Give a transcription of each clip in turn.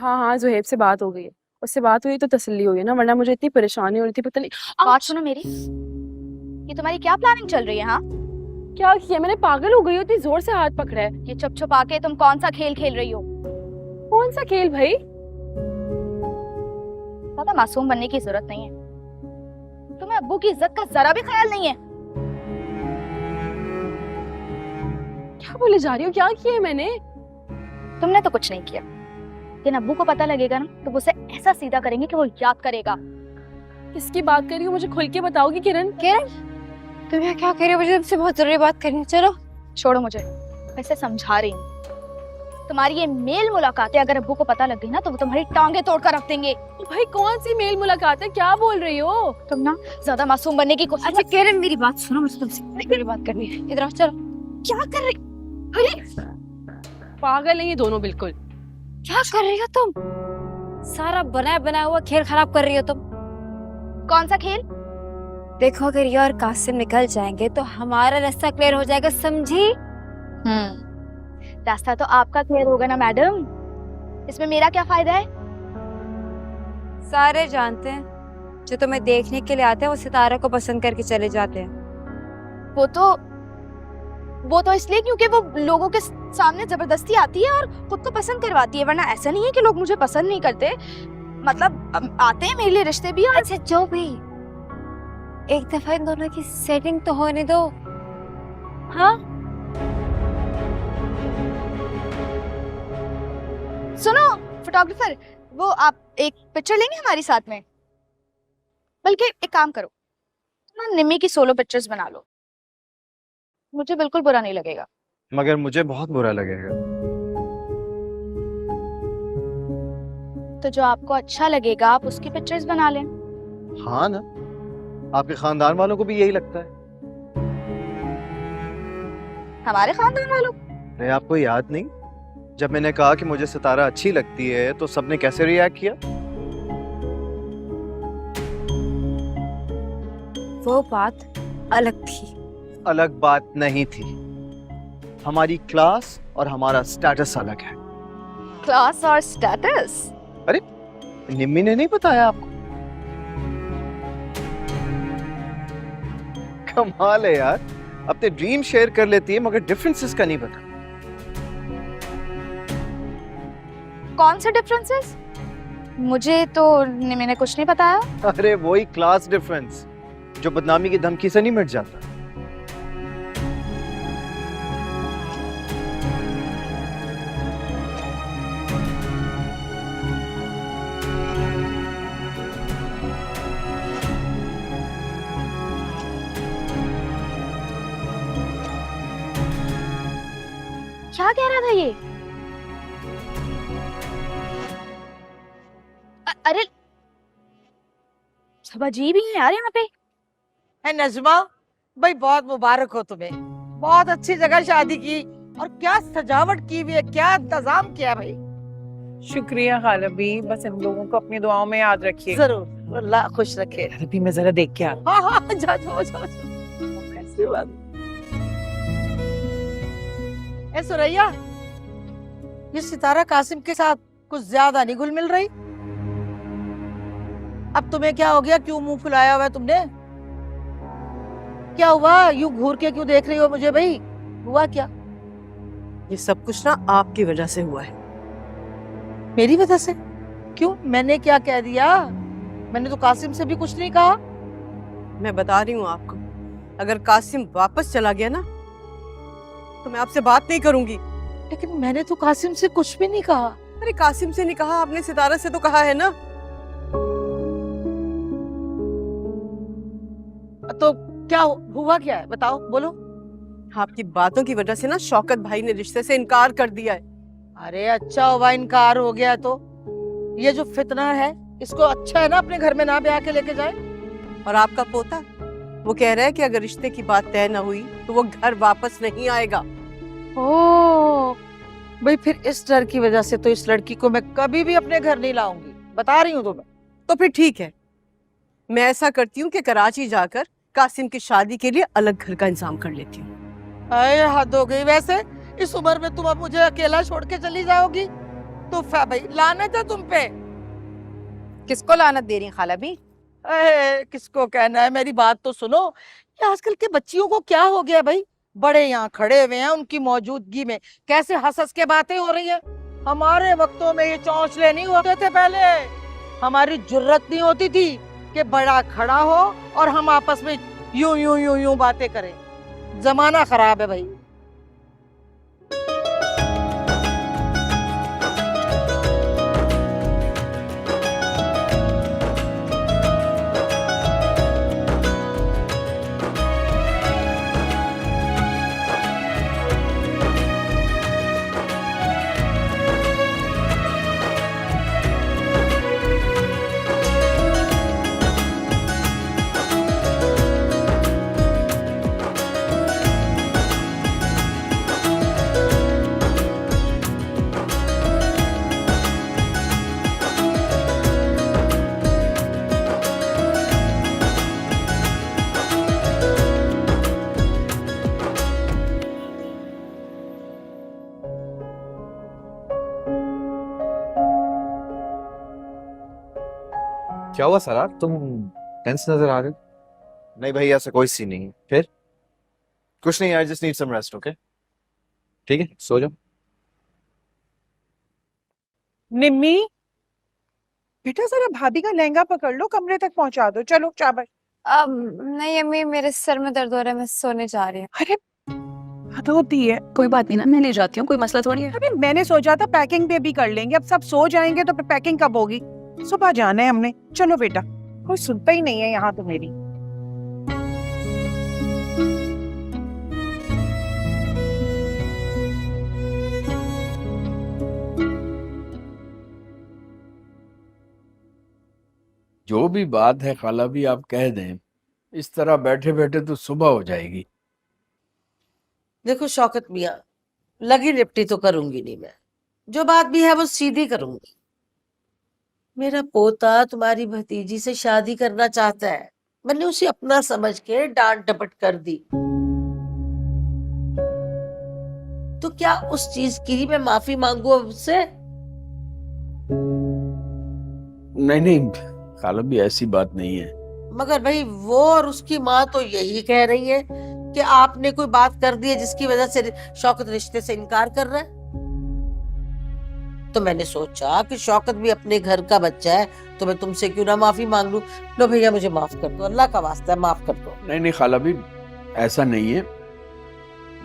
हाँ हाँ, जुहेब से बात हो गई है। उससे बात हुई तो तसल्ली हुई है ना, वरना मुझे इतनी परेशानी हो रही थी, पता नहीं। बात सुनो मेरी, ये तुम्हारी क्या प्लानिंग चल रही है? हाँ, क्या किया मैंने? पागल हो गई हो, इतनी जोर से हाथ पकड़ा है। ये चुप छुप आके तुम कौन सा खेल खेल रही हो? कौन सा खेल भाई? ज्यादा मासूम बनने की जरूरत नहीं है। तुम्हें अब्बू की इज्जत का जरा भी ख्याल नहीं है। क्या बोले जा रही हो? क्या किया है मैंने? तुमने तो कुछ नहीं किया, लेकिन अब्बू को पता लगेगा ना तो वो उसे ऐसा सीधा करेंगे कि वो याद करेगा। किसकी बात कर रही हो? मुझे खुल के बताओगी किरण? किरण, तुम यहाँ क्या कर रही हो? मुझे तुमसे बहुत जरूरी बात करनी है। चलो। छोड़ो मुझे, वैसे समझा रही हूँ। तुम्हारी ये मेल मुलाकातें अगर अब्बू को पता लग गई ना तो वो तुम्हारी टांगे तोड़ कर रख देंगे। भाई कौन सी मेल मुलाकात है? क्या बोल रही हो? तुम ना ज्यादा मासूम बनने की कोशिश। अच्छा किरण, मेरी बात सुनो, मुझे तुमसे जरूरी बात करनी है। इधर आओ। चलो। क्या कर रही? अरे पागल है ये दोनों बिल्कुल। क्या कर रही हो तुम? सारा बनाया बनाया हुआ खेल खराब कर रही हो तुम। कौन सा खेल? देखो, अगर ये और कासिम निकल जाएंगे तो हमारा रास्ता क्लियर हो जाएगा, समझी? रास्ता तो आपका क्लियर होगा ना मैडम, इसमें मेरा क्या फायदा है? सारे जानते हैं, जो तुम्हें देखने के लिए आते हैं वो सितारा को पसंद करके चले जाते हैं। वो तो इसलिए क्योंकि वो लोगों के सामने जबरदस्ती आती है और खुद को पसंद करवाती है, वरना ऐसा नहीं है कि लोग मुझे पसंद नहीं करते। मतलब आते हैं मेरे लिए रिश्ते भी। और अच्छा जो भी, एक दफा इन दोनों की सेटिंग तो होने दो। हाँ, सुनो फोटोग्राफर, वो आप एक पिक्चर लेंगे हमारी साथ में? बल्कि एक काम करो ना, निम्मी की सोलो पिक्चर्स बना लो, मुझे बिल्कुल बुरा नहीं लगेगा। मगर मुझे बहुत बुरा लगेगा। तो जो आपको अच्छा लगेगा आप उसकी पिक्चर्स बना लें। हाँ ना, आपके खानदान वालों को भी यही लगता है। हमारे खानदान वालों? अरे आपको याद नहीं, जब मैंने कहा कि मुझे सितारा अच्छी लगती है तो सबने कैसे रिएक्ट किया? वो बात अलग थी। अलग बात नहीं थी। हमारी क्लास और हमारा स्टेटस अलग है। क्लास और स्टेटस? अरे निम्मी ने नहीं बताया आपको? कमाल है यार, अपने ड्रीम शेयर कर लेती है मगर डिफरेंसेस का नहीं पता। कौन से डिफरेंसेस? मुझे तो निम्मी ने कुछ नहीं बताया। अरे वही क्लास डिफरेंस जो बदनामी की धमकी से नहीं मिट जाता। क्या कह रहा था ये? अरे सब अजीब ही है यार यहाँ पे। है नजमा भाई, बहुत मुबारक हो तुम्हें। बहुत अच्छी जगह शादी की और क्या सजावट की हुई है, क्या इंतजाम किया भाई। शुक्रिया खालबी, बस इन लोगों को अपनी दुआओं में याद रखिए। जरूर, अल्लाह खुश रखे। खालबी मैं जरा देख के आता हाँ हाँ, जाओ जाओ जाओ जाओ। ऐसी बात। ए सुरैया, ये सितारा कासिम के साथ कुछ ज्यादा नहीं घुल मिल रही। अब तुम्हें क्या हो गया? क्यों मुंह फुलाया हुआ है तुमने? क्या हुआ? यूं घूर के क्यों देख रही हो मुझे भाई? हुआ क्या? ये सब कुछ ना आपकी वजह से हुआ है। मेरी वजह से? क्यों, मैंने क्या कह दिया? मैंने तो कासिम से भी कुछ नहीं कहा। मैं बता रही हूँ आपको, अगर कासिम वापस चला गया ना तो मैं आपसे बात नहीं करूंगी। लेकिन मैंने तो कासिम से कुछ भी नहीं कहा। अरे कासिम से नहीं कहा आपने, सितारा से तो कहा है ना। तो क्या हुआ? क्या है बताओ, बोलो। आपकी बातों की वजह से ना शौकत भाई ने रिश्ते से इनकार कर दिया है। अरे अच्छा हुआ इनकार हो गया तो। ये जो फितना है इसको अच्छा है ना अपने घर में ना ब्याह के लेके जाए। और आपका पोता वो कह रहा है कि अगर रिश्ते की बात तय ना हुई तो वो घर वापस नहीं आएगा। ओ भाई, फिर इस डर की वजह से तो इस लड़की को मैं कभी भी अपने घर नहीं लाऊंगी, बता रही हूँ तुम्हें। तो फिर ठीक है, मैं ऐसा करती हूँ कि कराची जाकर कासिम की शादी के लिए अलग घर का इंतजाम कर लेती हूँ। अरे हद हो गई। वैसे इस उम्र में तुम अब मुझे अकेला छोड़ के चली जाओगी? बेवकूफ है भाई, लानत है तुम पे। किसको लानत दे रही हैं खाला भी? किसको कहना है, मेरी बात तो सुनो। ये आजकल के बच्चियों को क्या हो गया भाई, बड़े यहाँ खड़े हुए हैं, उनकी मौजूदगी में कैसे हंस हंस के बातें हो रही है। हमारे वक्तों में ये चौंचले नहीं होते थे पहले, हमारी जुर्रत नहीं होती थी कि बड़ा खड़ा हो और हम आपस में यूं यूं यूं यूं बातें करें। जमाना खराब है भाई। क्या हुआ सरार, तुम टेंस नजर आ रहे हो? नहीं भाई, ऐसा कोई सीन नहीं है। फिर? कुछ नहीं, I just need some rest. Okay ठीक है, सो जाओ। निम्मी, बेटा जरा भाभी का लहंगा पकड़ लो, कमरे तक पहुंचा दो। चलो शाबाश। नहीं अम्मी, मेरे सर में दर्द हो रहा है, मैं सोने जा रही हूँ। अरे हद होती है। कोई बात नहीं ना, मैं ले जाती हूँ, कोई मसला थोड़ी है। अरे मैंने सोचा था पैकिंग पे भी कर लेंगे, अब सब सो जाएंगे तो फिर पैकिंग कब होगी? सुबह जाना है हमने। चलो बेटा, कोई सुनता ही नहीं है यहाँ तो मेरी। जो भी बात है खाला भी आप कह दें, इस तरह बैठे बैठे तो सुबह हो जाएगी। देखो शौकत मियाँ, लगी लिपटी तो करूंगी नहीं मैं, जो बात भी है वो सीधी करूंगी। मेरा पोता तुम्हारी भतीजी से शादी करना चाहता है, मैंने उसे अपना समझ के डांट डपट कर दी, तो क्या उस चीज की ही मैं माफी मांगू अब उससे? नहीं नहीं खाला भी, ऐसी बात नहीं है। मगर भाई वो और उसकी माँ तो यही कह रही है कि आपने कोई बात कर दी है जिसकी वजह से शौकत रिश्ते से इनकार कर रहा है। तो मैंने सोचा कि शौकत भी अपने घर का बच्चा है, तो मैं तुमसे क्यों ना माफी मांग लूं। लो भैया मुझे माफ कर दो, अल्लाह का वास्ता है माफ कर दो। नहीं नहीं खाला भी, ऐसा नहीं है,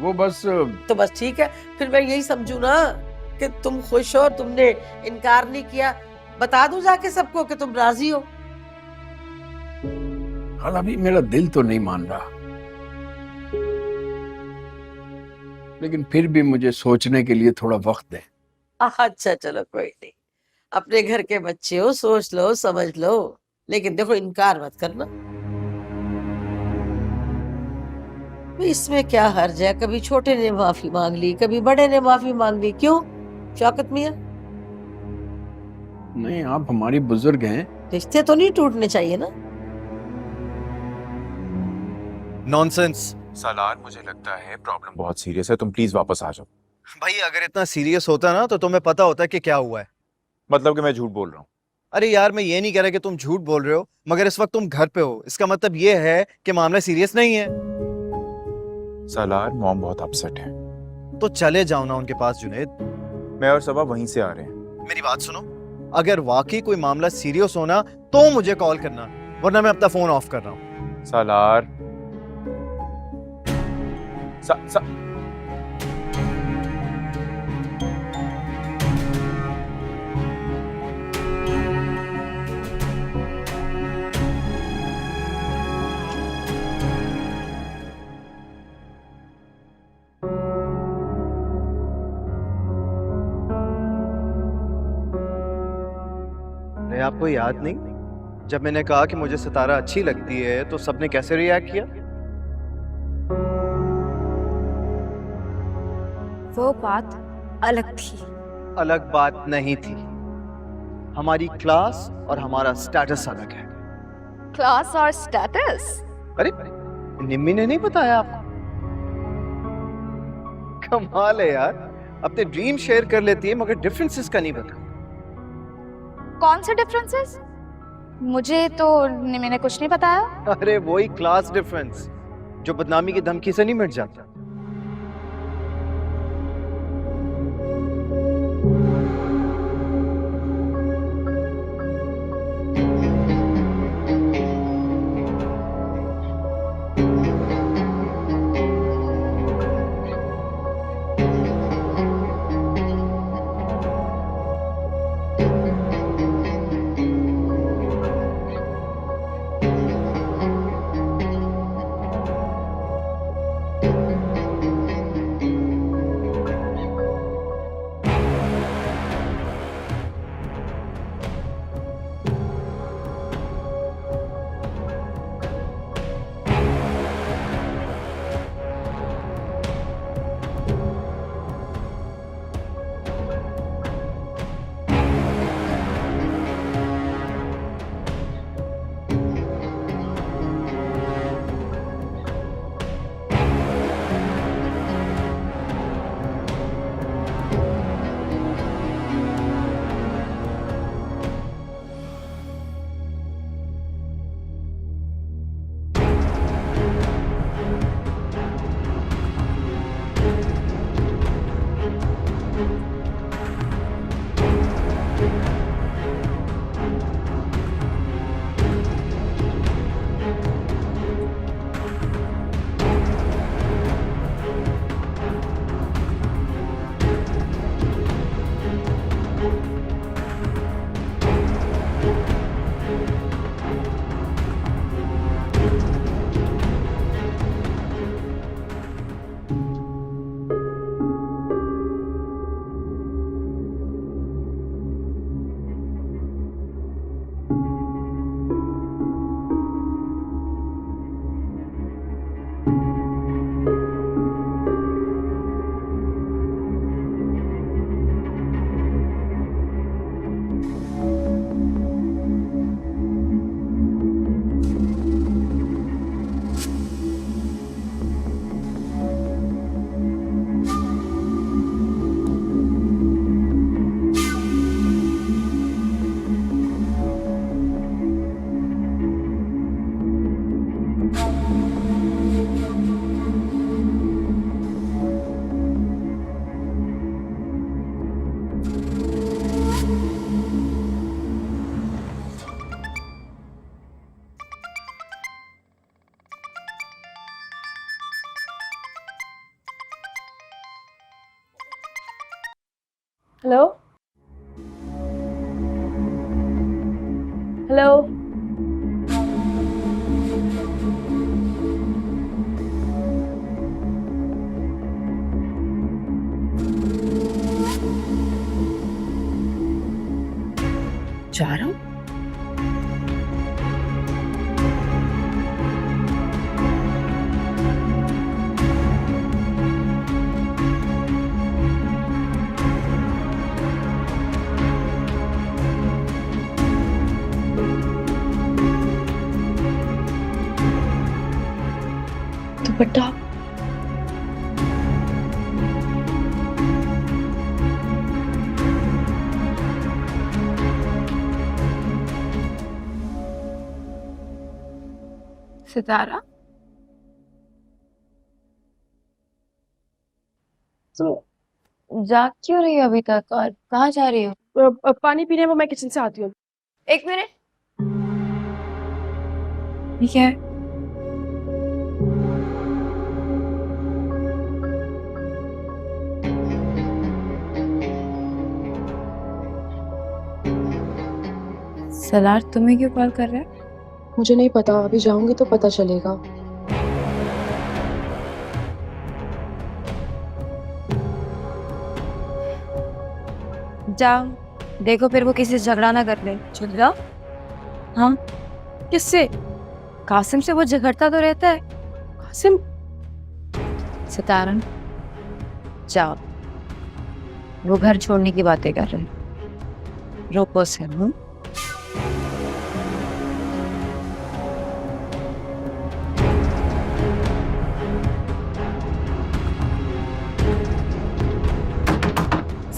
वो बस। तो बस ठीक है, फिर मैं यही समझू ना कि तुम खुश हो, तुमने इनकार नहीं किया। बता दूं जाके सबको कि तुम राजी हो। खाला भी मेरा दिल तो नहीं मान रहा, लेकिन फिर भी मुझे सोचने के लिए थोड़ा वक्त दे। अच्छा चलो कोई नहीं, अपने घर के बच्चे हो, सोच लो समझ लो, लेकिन देखो इनकार मत करना। इसमें क्या हर्ज है, कभी छोटे ने माफी मांग ली, कभी बड़े ने माफी मांग ली। क्यों शौकत मियां? नहीं, आप हमारी बुजुर्ग हैं। रिश्ते तो नहीं टूटने चाहिए ना। नॉनसेंस। सालार, मुझे लगता है प्रॉब्लम बहुत सीरियस है, तुम प्लीज वापस आ जाओ। भाई अगर इतना सीरियस होता ना तो तुम्हें पता होता कि क्या हुआ है। मतलब कि मैं झूठ बोल रहा हूँ? अरे यार, मैं ये नहीं कह रहा कि तुम झूठ बोल रहे हो, मगर इस वक्त तुम घर पे हो, इसका मतलब ये है कि मामला सीरियस नहीं है। सालार, मॉम बहुत अपसेट है। तो चले जाओ ना उनके पास जुनैद। मैं और सबा वहीं से आ रहे हैं। मेरी बात सुनो, अगर वाकई कोई मामला सीरियस होना तो मुझे कॉल करना, वरना मैं अपना फोन ऑफ कर रहा हूँ। सालार अरे आपको याद नहीं, जब मैंने कहा कि मुझे सितारा अच्छी लगती है तो सबने कैसे रिएक्ट किया? वो बात अलग थी। अलग बात नहीं थी, हमारी क्लास और हमारा स्टेटस अलग है। क्लास और स्टेटस? अरे निम्मी ने नहीं बताया आपको? कमाल है यार, अपने ड्रीम शेयर कर लेती है मगर डिफरेंसेस का नहीं पता। कौन से डिफरेंसेस? मुझे तो निमी ने कुछ नहीं बताया। अरे वही क्लास डिफरेंस जो बदनामी की धमकी से नहीं मिट जाता। Hello hello. जा रहा हूँ। दुपट्टा सितारा तो जाग क्यों रही हो अभी तक और कहाँ जा रही हो? पानी पीने वो मैं किचन से आती हूँ। एक मिनट। ठीक है। सलार तुम्हें क्यों कॉल कर रहा है? मुझे नहीं पता, अभी जाऊंगी तो पता चलेगा। जाओ देखो फिर वो किसी से झगड़ा ना कर ले। चल जाओ। हाँ किससे? कासिम से वो झगड़ता तो रहता है। कासिम? सितारन जाओ, वो घर छोड़ने की बातें कर रहे हैं। रोको से।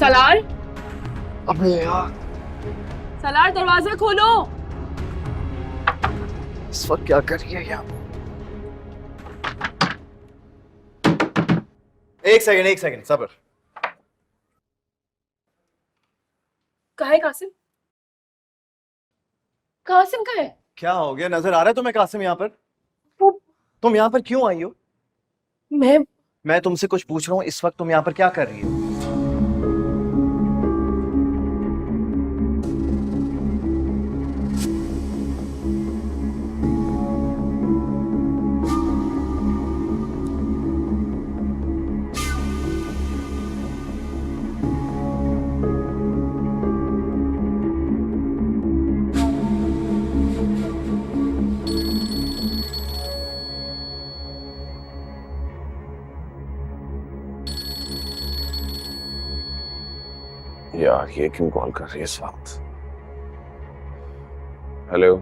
सलार? अबे यार सलार दरवाजा खोलो। इस वक्त क्या कर रही है यहाँ? एक सेकंड सब्र। कहाँ है कासिम? कासिम कहाँ है? क्या हो गया? नजर आ रहा है तुम्हें कासिम यहाँ पर? तुम यहाँ पर क्यों आई हो? मैं तुमसे कुछ पूछ रहा हूँ, इस वक्त तुम यहाँ पर क्या कर रही हो? यार ये क्यों कॉल कर रही है इस वक्त? हेलो।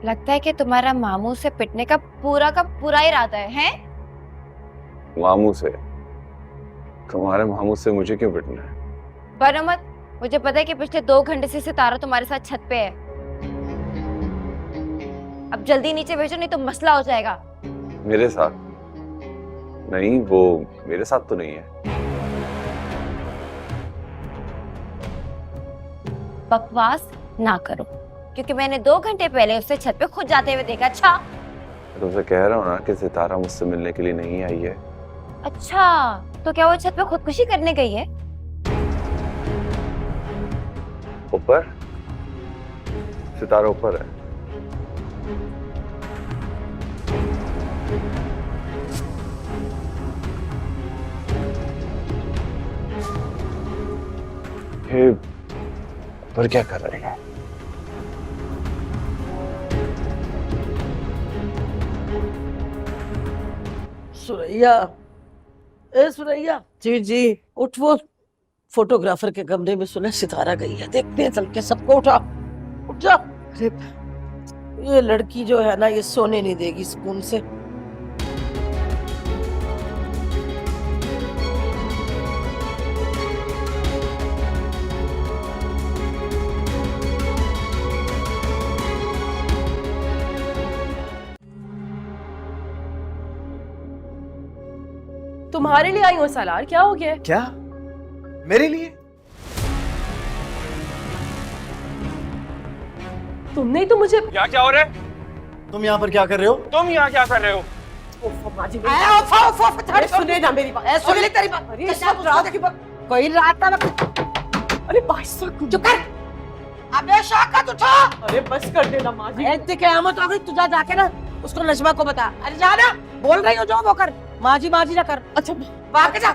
लगता है कि तुम्हारा मामू से पिटने का पूरा इरादा है? मामू से? तुम्हारे मामू से मुझे क्यों पिटना है? बनो मत, मुझे पता है कि पिछले 2 घंटे से सितारा तुम्हारे साथ छत पे है। अब जल्दी नीचे भेजो, नहीं तो मसला हो जाएगा। मेरे साथ? नहीं, वो मेरे साथ तो नहीं है। बकवास ना करो, क्योंकि मैंने 2 घंटे पहले उसे छत पे खुद जाते हुए देखा। अच्छा तुमसे कह रहा हूँ ना कि सितारा मुझसे मिलने के लिए नहीं आई है। अच्छा, तो क्या वो छत पे खुदकुशी करने गई है? ऊपर? सितारा ऊपर है। ये ऊपर क्या कर रहे हैं? सुरैया, ए सुरैया, जी जी। उठ, वो फोटोग्राफर के कमरे में सुने सितारा गई है, देखते हैं चल के। सबको उठा, उठ जा। अरे ये लड़की जो है ना, ये सोने नहीं देगी सुकून से। तुम्हारे लिए आई हूँ सलार, क्या हो गया? क्या? मेरे लिए? तुमने ही तो मुझे। क्या हो रहा है? तुम यहाँ पर क्या कर रहे हो? तुम यहाँ क्या कर रहे हो? सुने ना मेरी बात, सुन ले तेरी बात। इस वक्त रात की कोई रात ना। अरे भाई साहब चुप कर। अबे शाकत उठा। अरे बस कर देना माँ जी। ऐसे क़यामत हो गई, तू जा जाके ना उसको नजमा को बता। अरे जा ना, बोल रही हो जो वो कर। माँ जी ना कर। अच्छा भाग जा।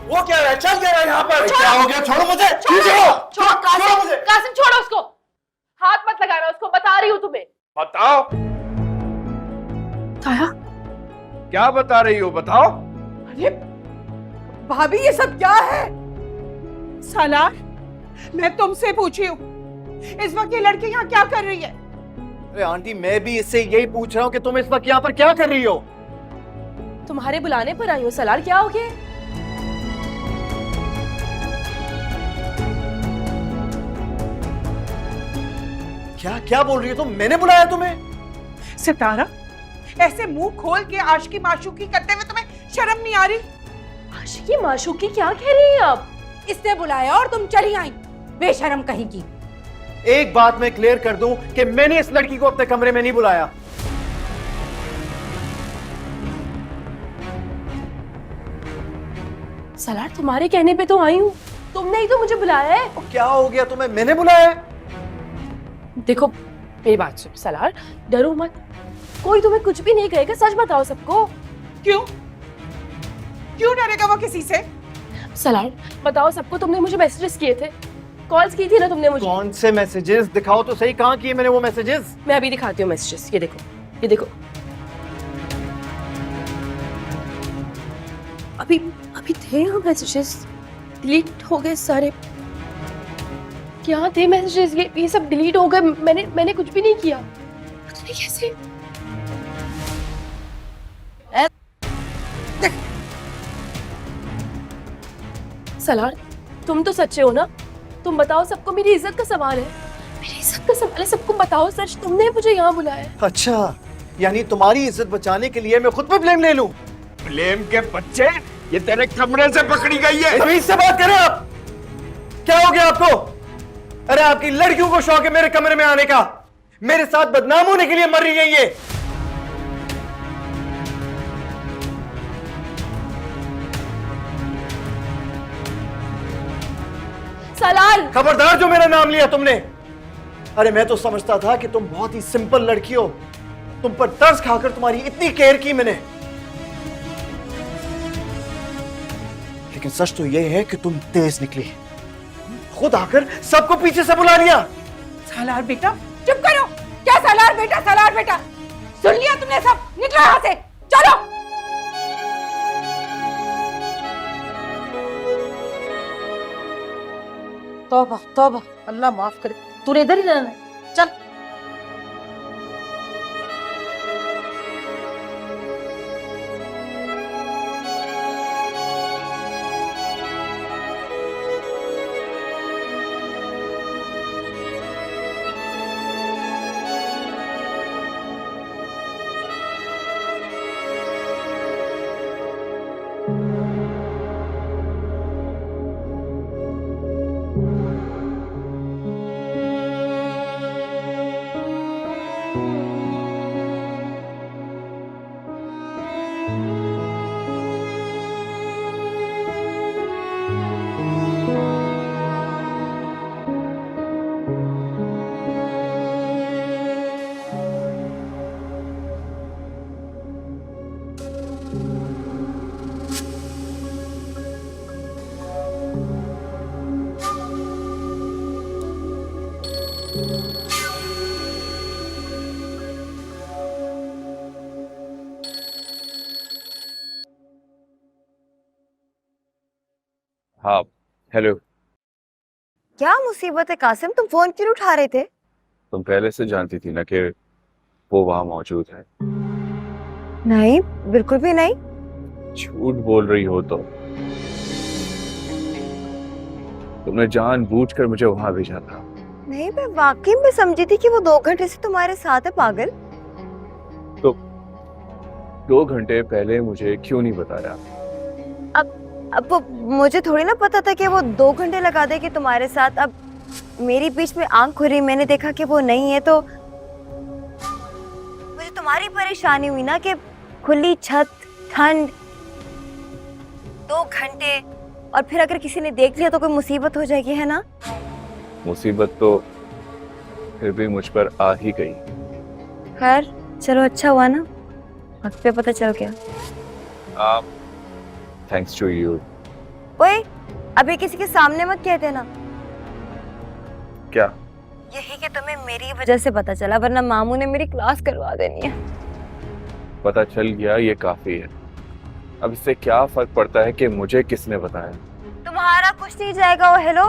वो क्या है? चल क्या है यहाँ पर? क्या हो गया? छोड़ो मुझे। छोड़ कासिम, छोड़ो उसको। हाथ मत लगाना उसको, बता रही हूँ तुम्हें। बताओ। ताया, क्या बता रही हो? बताओ। अरे भाभी ये सब क्या है? सलार, मैं तुमसे पूछी हूँ, इस वक्त ये लड़की यहाँ क्या कर रही है? अरे आंटी, मैं भी इससे यही पूछ रहा हूँ कि तुम इस वक्त यहाँ पर क्या कर रही हो? तुम्हारे बुलाने पर आई हूँ सलार, क्या हो गया? क्या क्या बोल रही हो तुम? मैंने बुलाया तुम्हें? सितारा, ऐसे मुंह खोल के आशिकी माशूकी करते हुए तुम्हें शर्म नहीं आ रही? आशिकी माशूकी क्या कह रही हैं आप? इसने बुलाया और तुम चली आई, बेशरम कहीं की। एक बात मैं क्लियर कर दूं कि मैंने इस लड़की को अपने कमरे में नहीं बुलाया। सलार, तुम्हारे कहने पे तो आई हूँ, तुमने ही तो मुझे बुलाया है। क्या हो गया तुम्हें? मैंने बुलाया है? देखो मेरी बात सुन सलार, डरो मत, कोई तुम्हें कुछ भी नहीं कहेगा, सच बताओ सबको। क्यों क्यों डरेगा वो किसी से? सलार बताओ सबको, तुमने मुझे मैसेजेस किए थे, कॉल्स की थी ना तुमने मुझे। कौन से मैसेजेस? दिखाओ तो सही, कहाँ किए मैंने वो मैसेजेस? मैं अभी दिखाती हूँ मैसेजेस, ये देखो, ये देखो। अभी अभी थे यहाँ मैसेजेस, डिलीट हो गए सारे। क्या थे मैसेजेस? ये सब डिलीट हो गए। मैंने कुछ भी नहीं किया, पता नहीं कैसे। सलार, तुम तो सच्चे हो ना? तुम बताओ, सबको मेरी इज्जत का सवाल है, मेरी इज्जत का सवाल है, सबको बताओ सच, तुमने मुझे यहाँ बुलाया है। अच्छा, यानी तुम्हारी इज्जत बचाने के लिए मैं खुद पे ब्लेम ले लूं? ब्लेम के बच्चे, ये तेरे कमरे से पकड़ी गई है। तमीज से बात करें आप। क्या हो गया आपको? अरे आपकी लड़कियों को शौक है मेरे कमरे में आने का, मेरे साथ बदनाम होने के लिए मर रही है ये। सलाल, खबरदार जो मेरा नाम लिया तुमने। अरे मैं तो समझता था कि तुम बहुत ही सिंपल लड़की हो, तुम पर तरस खाकर तुम्हारी इतनी केयर की मैंने, लेकिन सच तो यह है कि तुम तेज निकली, खुद आकर सबको पीछे से बुला लिया। सालार बेटा चुप करो। क्या सालार बेटा, सालार बेटा, सुन लिया तुमने सब, निकलो यहाँ से, चलो। तौबा तौबा, अल्लाह माफ करे। तूने इधर ही रहना है, चल। हाँ, हेलो। क्या मुसीबत है कासिम, तुम फोन क्यों उठा रहे थे? तुम पहले से जानती थी ना कि वो वहां मौजूद है। नहीं, बिल्कुल भी नहीं। झूठ बोल रही हो तो। तुमने जानबूझकर मुझे वहां भेजा था। नहीं, मैं वाकई में समझी थी कि वो 2 घंटे से तुम्हारे साथ है। पागल। तो 2 घंटे पहले मुझे क्यों नहीं बताया? अब वो मुझे थोड़ी ना पता था कि वो 2 घंटे लगा देगी तुम्हारे साथ। अब मेरी बीच में आंख खुली, मैंने देखा कि वो नहीं है, तो मुझे तुम्हारी परेशानी हुई ना कि खुली छत, ठंड, 2 घंटे, और फिर अगर किसी ने देख लिया तो कोई मुसीबत हो जाएगी, है ना? मुसीबत तो फिर भी मुझ पर आ ही गई। खैर चलो, अच्छा हुआ ना वक्त पे पता चल गया। Thanks to you. ओए, अभी किसी के सामने मत कहते ना। क्या? यही कि तुम्हें मेरी वजह से पता चला, वरना मामू ने मेरी क्लास करवा देनी है। पता चल गया, ये काफी है। अब इससे क्या फर्क पड़ता है कि मुझे किसने बताया? तुम्हारा कुछ नहीं जाएगा। ओ हेलो,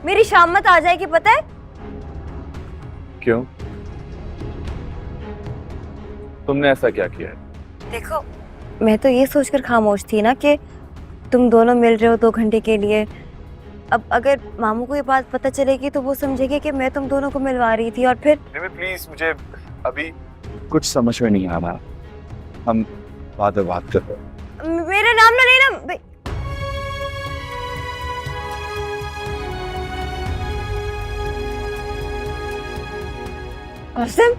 मेरी शामत आ जाएगी, पता है? क्यों? तुमने ऐसा क्या किया है? देखो, मैं तो ये सोचकर खामोश थी ना कि तुम दोनों मिल रहे हो 2 घंटे के लिए। अब अगर मामू को ये बात पता चलेगी तो वो समझेगी कि मैं तुम दोनों को मिलवा रही थी, और फिर प्लीज, मुझे अभी कुछ समझ में नहीं आ रहा। हम बाद में बात करते हैं। मेरा नाम ना लेना। कासिम,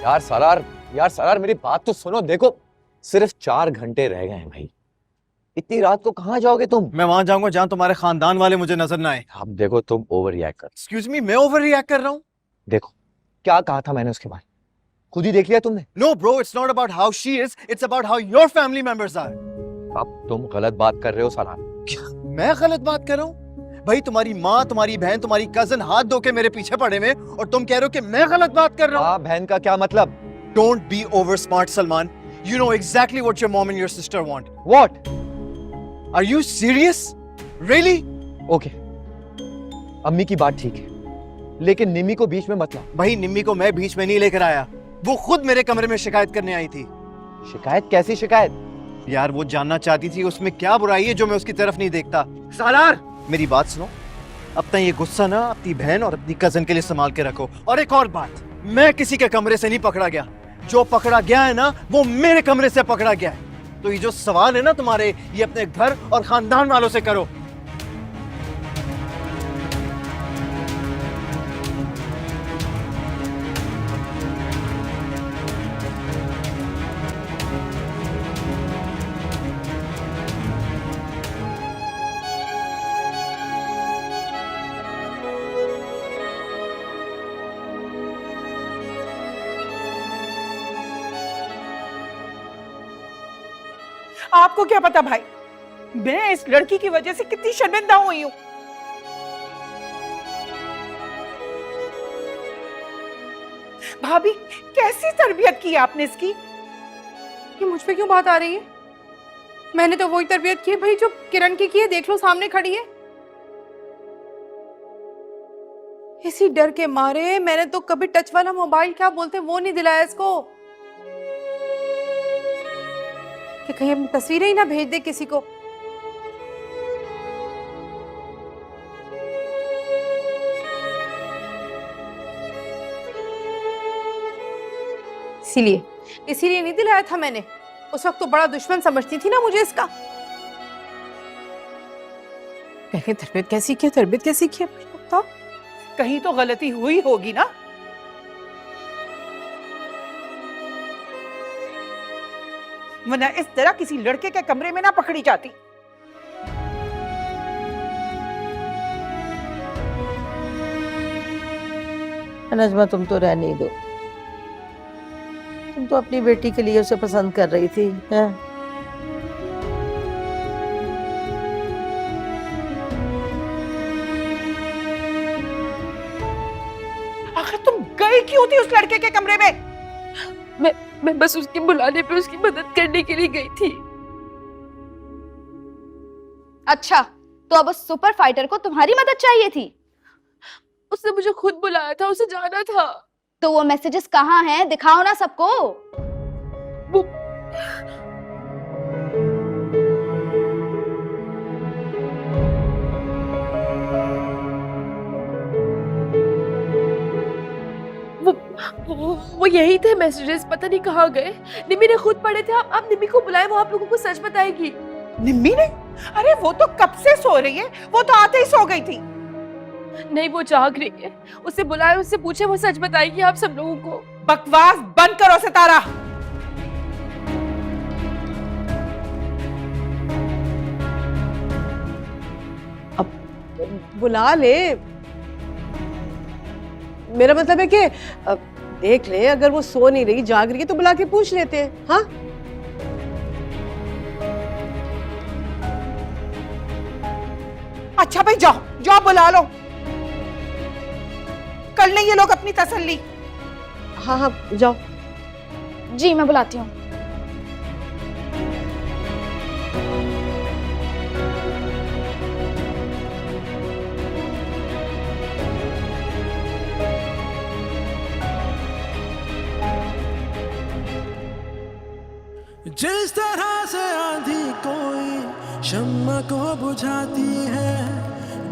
यार सालार मेरी बात तो सुनो। देखो, सिर्फ 4 घंटे रह गए हैं भाई। इतनी रात को कहाँ जाओगे तुम? मैं वहां जाऊंगा जहां तुम्हारे खानदान वाले मुझे नजर ना आए। अब देखो, तुम ओवर रिएक्ट कर। एक्सक्यूज मी, मैं ओवर रिएक्ट कर रहा हूँ? देखो, क्या कहा था मैंने उसके बारे में, खुद ही देख लिया तुमने। No bro, it's not about how she is, it's about how your family members are. अब तुम गलत बात कर रहे हो सालार। मैं गलत बात कर रहा हूँ? भाई तुम्हारी माँ, तुम्हारी बहन, तुम्हारी कजन हाथ धो के मेरे पीछे पड़े हुए, और तुम कह रहे हो कि मैं गलत बात कर रहा हूँ? माँ बहन का क्या मतलब? Don't be over smart, Salman. You know exactly what your mom and your sister want. What? Are you serious? Really? Okay. अम्मी की बात ठीक है, लेकिन निम्मी को बीच में मत लाओ। भाई निम्मी को मैं बीच में नहीं लेकर आया, वो खुद मेरे कमरे में शिकायत करने आई थी। शिकायत? कैसी शिकायत? यार वो जानना चाहती थी उसमें क्या बुराई है जो मैं उसकी तरफ नहीं देखता। सालार, मेरी बात सुनो, अपना ये गुस्सा ना अपनी बहन और अपनी कजन के लिए संभाल के रखो। और एक और बात, मैं किसी के कमरे से नहीं पकड़ा गया, जो पकड़ा गया है ना वो मेरे कमरे से पकड़ा गया है। तो ये जो सवाल है ना तुम्हारे, ये अपने घर और खानदान वालों से करो। आपको क्या पता भाई, मैं इस लड़की की वजह से कितनी शर्मिंदा हुई हूं। भाभी, कैसी तरबियत की आपने इसकी? ये मुझ पे क्यों बात आ रही है? मैंने तो वही तरबियत की है भाई जो किरण की है। देख लो, सामने खड़ी है। इसी डर के मारे मैंने तो कभी टच वाला मोबाइल क्या बोलते हैं वो नहीं दिलाया इसको, कि कहीं अपनी तस्वीरें ही ना भेज दे किसी को। इसीलिए नहीं दिलाया था मैंने। उस वक्त तो बड़ा दुश्मन समझती थी ना मुझे इसका। तरबियत कैसी की, तरबियत कैसी की बताओ। कहीं तो गलती हुई होगी ना। वरना इस तरह किसी लड़के के कमरे में ना पकड़ी जाती। नजमा, तुम तो रहने ही दो। तुम तो अपनी बेटी के लिए उसे पसंद कर रही थी, हैं? आखिर तुम गई क्यों थी उस लड़के के कमरे में? मैं बस उसके बुलाने पे उसकी मदद करने के लिए गई थी। अच्छा, तो अब उस सुपर फाइटर को तुम्हारी मदद चाहिए थी? उसने मुझे खुद बुलाया था, उसे जाना था। तो वो मैसेजेस कहाँ हैं? दिखाओ ना सबको। वो वो यही थे मैसेजेस, पता नहीं कहाँ गए। निम्मी ने खुद पढ़े थे। आप निम्मी को बुलाए, वो आप लोगों को सच बताएगी। निम्मी ने? अरे वो तो कब से सो रही है, वो तो आते ही सो गई थी। नहीं, वो जाग रही है। उसे बुलाए, उससे पूछे, वो सच बताएगी आप सब लोगों को। बकवास बंद करो सितारा। अब बुला ले। मेरा मतलब है कि देख ले, अगर वो सो नहीं रही, जाग रही है, तो बुला के पूछ लेते हैं। हाँ, अच्छा भाई, जाओ जाओ बुला लो। कर लें ये लोग अपनी तसल्ली। हाँ हाँ, जाओ। जी, मैं बुलाती हूँ। जिस तरह से आंधी कोई शम्मा को बुझाती है,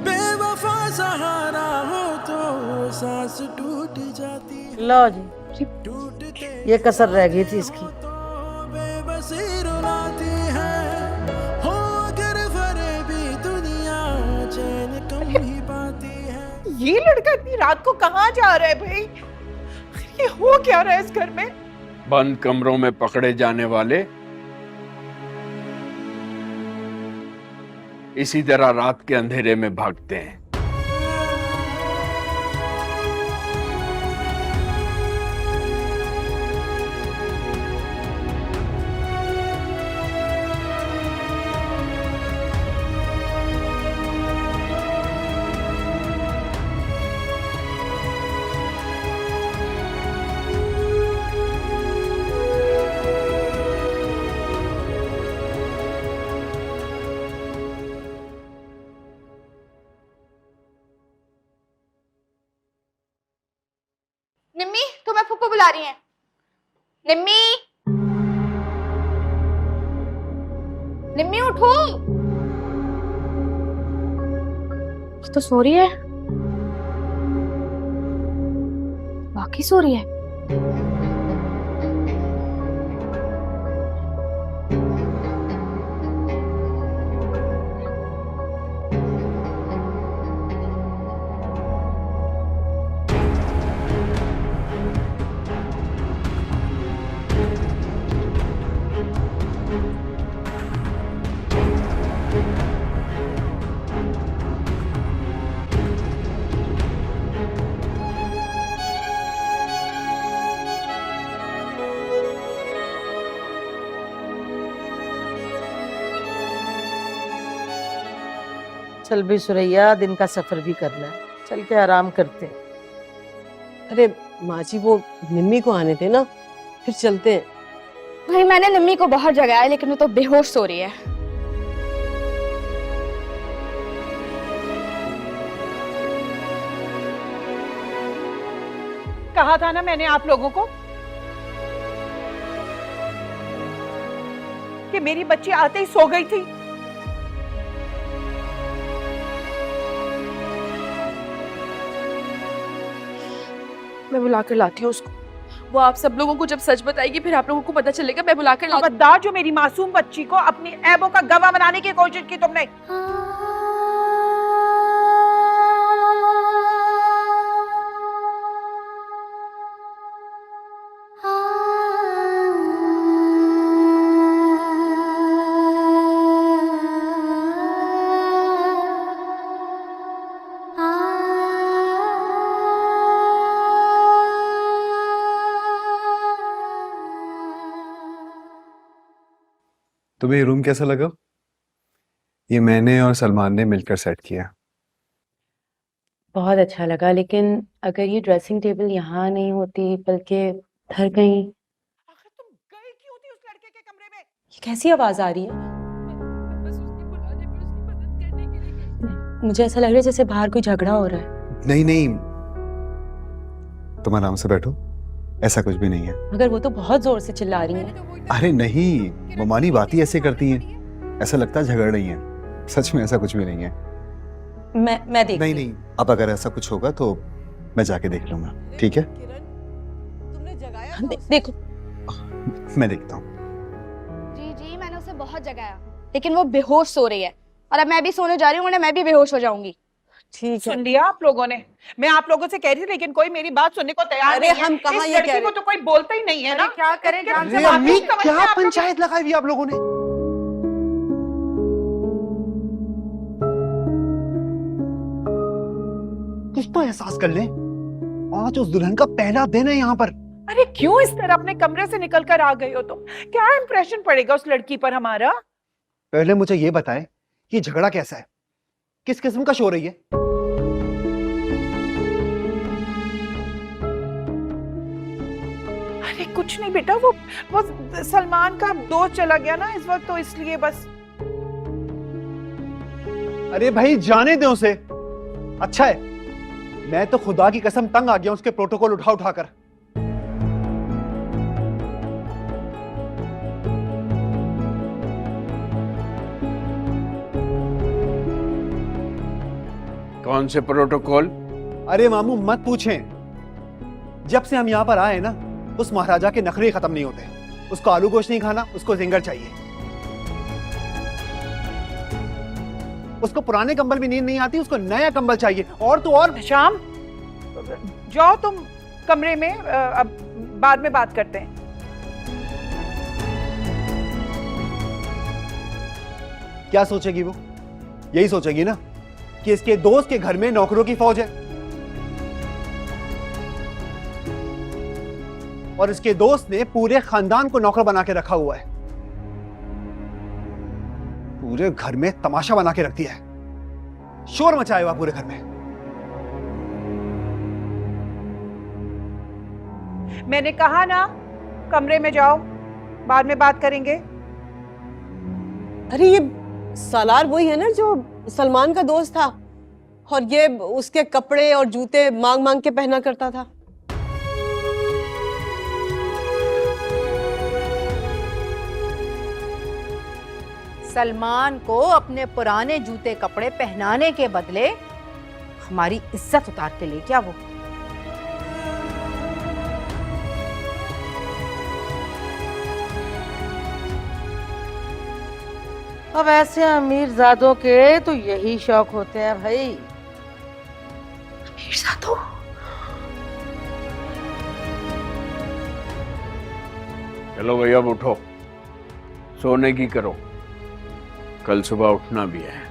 बेवफा सहारा हो तो सांस टूट जाती है। लो जी, ये कसर रह गई थी इसकी। बेबसी रुलाती है, हो अगर फरेबी दुनिया चैन कम ही पाती है। ये लड़का इतनी रात को कहाँ जा रहा है भाई? ये हो क्या रहा है इस घर में? बंद कमरों में पकड़े जाने वाले इसी तरह रात के अंधेरे में भागते हैं। निम्मी, तुम्हें फूफू बुला रही हैं। निम्मी, निम्मी उठो। तो सो रही है, बाकी सो रही है। चल भी सुरैया, दिन का सफर भी करना है, चल के आराम करते हैं। अरे माँ जी, वो निम्मी को आने दे ना, फिर चलते हैं। भाई मैंने निम्मी को बाहर जगाया लेकिन वो तो बेहोश सो रही है। कहा था ना मैंने आप लोगों को कि मेरी बच्ची आते ही सो गई थी। मैं बुला कर लाती हूँ उसको। वो आप सब लोगों को जब सच बताएगी फिर आप लोगों को पता चलेगा। मैं बुला कर लाती हूँ। खबरदार, जो मेरी मासूम बच्ची को अपनी ऐबों का गवाह बनाने की कोशिश की तुमने। तुम्हें ये रूम कैसा लगा? ये मैंने और सलमान ने मिलकर सेट किया। बहुत अच्छा लगा, लेकिन अगर ये ड्रेसिंग टेबल यहाँ नहीं होती बल्कि घर कहीं। आखिर तुम गई क्यों थी उस लड़के के कमरे में? ये कैसी आवाज आ रही है? बस उसके बुलाने पे उसकी मदद करने के लिए गई। मुझे ऐसा लग रहा है जैसे बाहर कोई झगड़ा हो रहा है। नहीं नहीं, तुम आराम से बैठो, ऐसा कुछ भी नहीं है। मगर वो तो बहुत जोर से चिल्ला रही है। अरे नहीं, ममानी बात ही ऐसे करती हैं, ऐसा लगता है झगड़ रही हैं। सच में ऐसा कुछ भी नहीं है। मैं देख नहीं नहीं, अब अगर ऐसा कुछ होगा तो मैं जाके देख लूंगा, ठीक है? तुमने जगाया देखो, मैं देखता हूँ। जी जी, मैंने उसे बहुत जगाया लेकिन वो बेहोश सो रही है और अब मैं भी सोने जा रही हूँ, वरना मैं भी बेहोश हो जाऊंगी। ठीक है। सुन लिया आप लोगों ने? मैं आप लोगों से कह रही थी लेकिन कोई मेरी बात सुनने को तैयार अरे नहीं है। हम कहाँ इस ये कह लड़की रहे? को तो कोई बोलता ही नहीं है ना। क्या करें जान से अरे बात अम्मी, नहीं क्या समझते आप लोग? पंचायत लगाई हुई आप लोगों ने? कुछ तो एहसास कर ले, आज उस दुल्हन का पहला दिन है यहाँ पर। अरे क्यों इस तरह अपने कमरे से निकल कर आ गई हो तुम? क्या इंप्रेशन पड़ेगा उस लड़की पर हमारा? पहले मुझे ये बताएं कि झगड़ा कैसा है, किस किस्म का शो रही है? अरे कुछ नहीं बेटा, वो सलमान का दोस्त चला गया ना इस वक्त, तो इसलिए बस। अरे भाई जाने दे उसे, अच्छा है। मैं तो खुदा की कसम तंग आ गया उसके प्रोटोकॉल उठा उठाकर। कौन से प्रोटोकॉल? अरे मामू मत पूछें, जब से हम यहाँ पर आए ना उस महाराजा के नखरे खत्म नहीं होते। उसको आलू गोश्त नहीं खाना, उसको जिंगर चाहिए। उसको पुराने कंबल में नींद नहीं आती, उसको नया कंबल चाहिए। और तो और शाम, जाओ तुम कमरे में, अब बाद में बात करते हैं। क्या सोचेगी वो? यही सोचेगी ना कि इसके दोस्त के घर में नौकरों की फौज है और इसके दोस्त ने पूरे खानदान को नौकर बना के रखा हुआ है। पूरे घर में तमाशा बना के रख दिया है, शोर मचाया हुआ पूरे घर में। मैंने कहा ना कमरे में जाओ, बाद में बात करेंगे। अरे ये सालार वही है ना जो सलमान का दोस्त था और ये उसके कपड़े और जूते मांग मांग के पहना करता था। सलमान को अपने पुराने जूते कपड़े पहनाने के बदले हमारी इज्जत उतार के ले क्या वो। अब ऐसे अमीरजादों के तो यही शौक होते हैं भाई। अमीरजादों? चलो भैया अब उठो, सोने की करो, कल सुबह उठना भी है।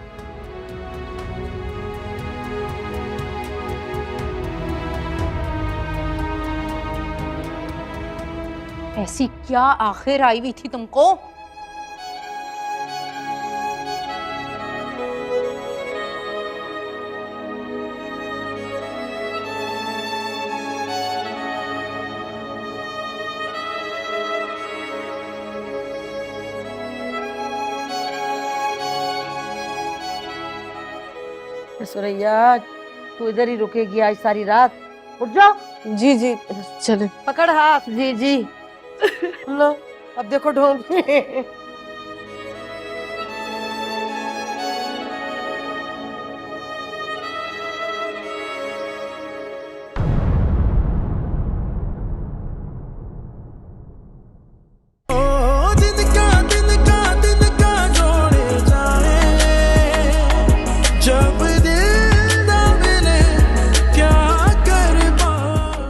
ऐसी क्या आखिर आई हुई थी तुमको? सुरैया तू इधर ही रुकेगी आज सारी रात? उठ जाओ। जी जी चले। पकड़ हाथ। जी जी। लो अब देखो ढोल